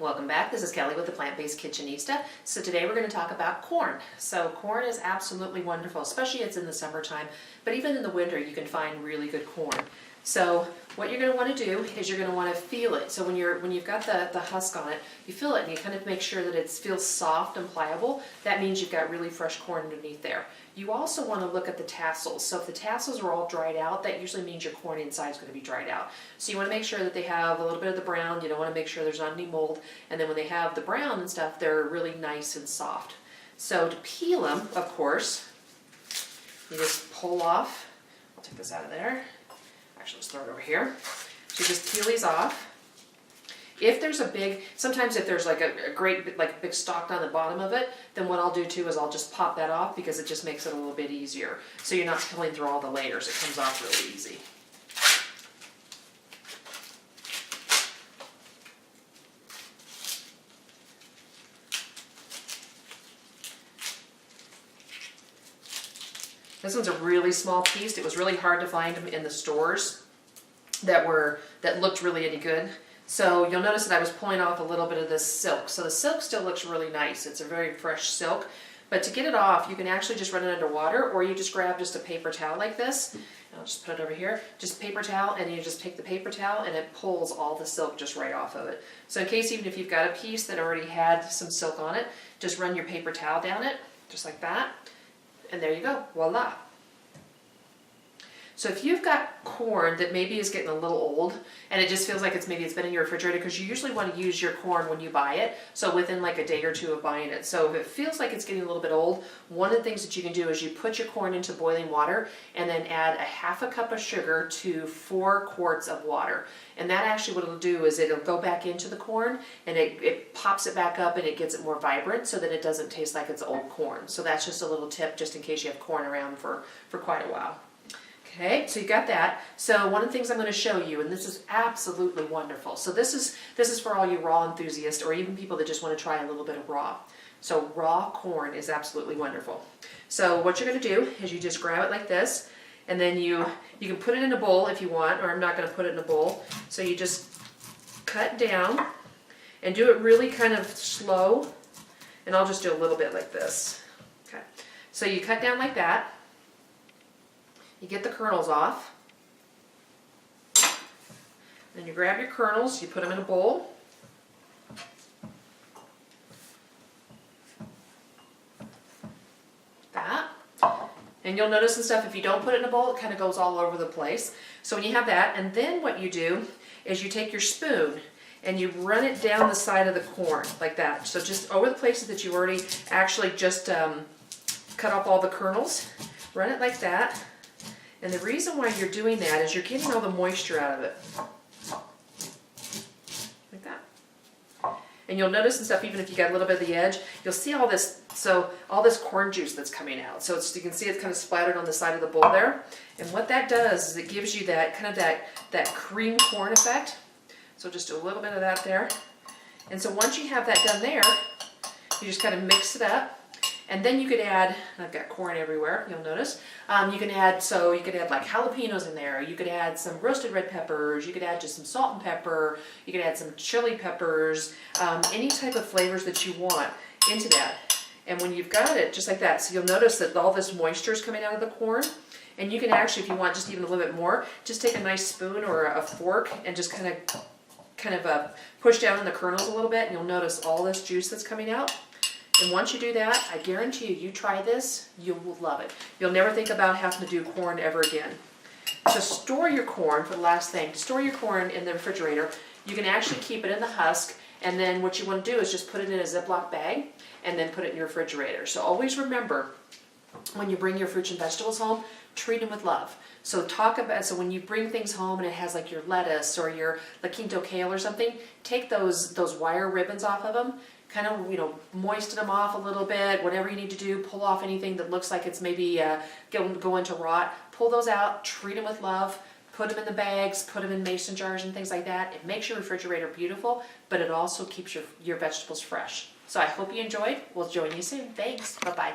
Welcome back. This is Kelly with the Plant-Based Kitchenista. So today we're going to talk about corn. So corn is absolutely wonderful, especially it's in the summertime, but even in the winter you can find really good corn. So what you're going to want to do is you're going to want to feel it. So when you've got the husk on it, you feel it and you kind of make sure that it feels soft and pliable. That means you've got really fresh corn underneath there. You also want to look at the tassels. So if the tassels are all dried out, that usually means your corn inside is going to be dried out. So you want to make sure that they have a little bit of the brown. You don't want to make sure there's not any mold. And then when they have the brown and stuff, they're really nice and soft. So to peel them, of course, you just pull off. I'll take this out of there. Actually, let's throw it over here. So you just peel these off. If there's sometimes if there's like a great big stalk on the bottom of it, then what I'll do too is I'll just pop that off because it just makes it a little bit easier. So you're not peeling through all the layers. It comes off really easy. This one's a really small piece. It was really hard to find them in the stores that looked really any good. So you'll notice that I was pulling off a little bit of this silk. So the silk still looks really nice. It's a very fresh silk. But to get it off, you can actually just run it under water, or you just grab just a paper towel like this. And I'll just put it over here. Just paper towel, and you just take the paper towel and it pulls all the silk just right off of it. So in case even if you've got a piece that already had some silk on it, just run your paper towel down it, just like that. And there you go, voila. So if you've got corn that maybe is getting a little old and it just feels like it's been in your refrigerator, because you usually want to use your corn when you buy it, so within like a day or two of buying it. So if it feels like it's getting a little bit old, one of the things that you can do is you put your corn into boiling water and then add a half a cup of sugar to 4 quarts of water. And that actually what it'll do is it'll go back into the corn and it pops it back up and it gets it more vibrant so that it doesn't taste like it's old corn. So that's just a little tip just in case you have corn around for quite a while. Okay, so you got that. So one of the things I'm going to show you, and this is absolutely wonderful. So this is for all you raw enthusiasts or even people that just want to try a little bit of raw. So raw corn is absolutely wonderful. So what you're going to do is you just grab it like this, and then you can put it in a bowl if you want, or I'm not going to put it in a bowl. So you just cut down and do it really kind of slow, and I'll just do a little bit like this. Okay, so you cut down like that. You get the kernels off, then you grab your kernels, you put them in a bowl, that, and you'll notice and stuff if you don't put it in a bowl, it kind of goes all over the place. So when you have that, and then what you do is you take your spoon and you run it down the side of the corn like that. So just over the places that you already actually just cut off all the kernels, run it like that. And the reason why you're doing that is you're getting all the moisture out of it. Like that. And you'll notice and stuff, even if you got a little bit of the edge, you'll see all this, so all this corn juice that's coming out. So you can see it's kind of splattered on the side of the bowl there. And what that does is it gives you that kind of that cream corn effect. So just do a little bit of that there. And so once you have that done there, you just kind of mix it up. And then you could add, I've got corn everywhere, you'll notice. You can add like jalapenos in there. You could add some roasted red peppers. You could add just some salt and pepper. You could add some chili peppers. Any type of flavors that you want into that. And when you've got it, just like that, so you'll notice that all this moisture is coming out of the corn. And you can actually, if you want just even a little bit more, just take a nice spoon or a fork and just kind of push down on the kernels a little bit, and you'll notice all this juice that's coming out. And once you do that, I guarantee you try this, you will love it. You'll never think about having to do corn ever again. To store your corn, for the last thing, to store your corn in the refrigerator, you can actually keep it in the husk, and then what you want to do is just put it in a Ziploc bag and then put it in your refrigerator. So always remember, when you bring your fruits and vegetables home, treat them with love. So so when you bring things home and it has like your lettuce or your La Quinto kale or something, take those wire ribbons off of them, kind of, moisten them off a little bit, whatever you need to do, pull off anything that looks like it's maybe going to rot, pull those out, treat them with love, put them in the bags, put them in mason jars and things like that. It makes your refrigerator beautiful, but it also keeps your vegetables fresh. So I hope you enjoyed. We'll join you soon. Thanks. Bye-bye.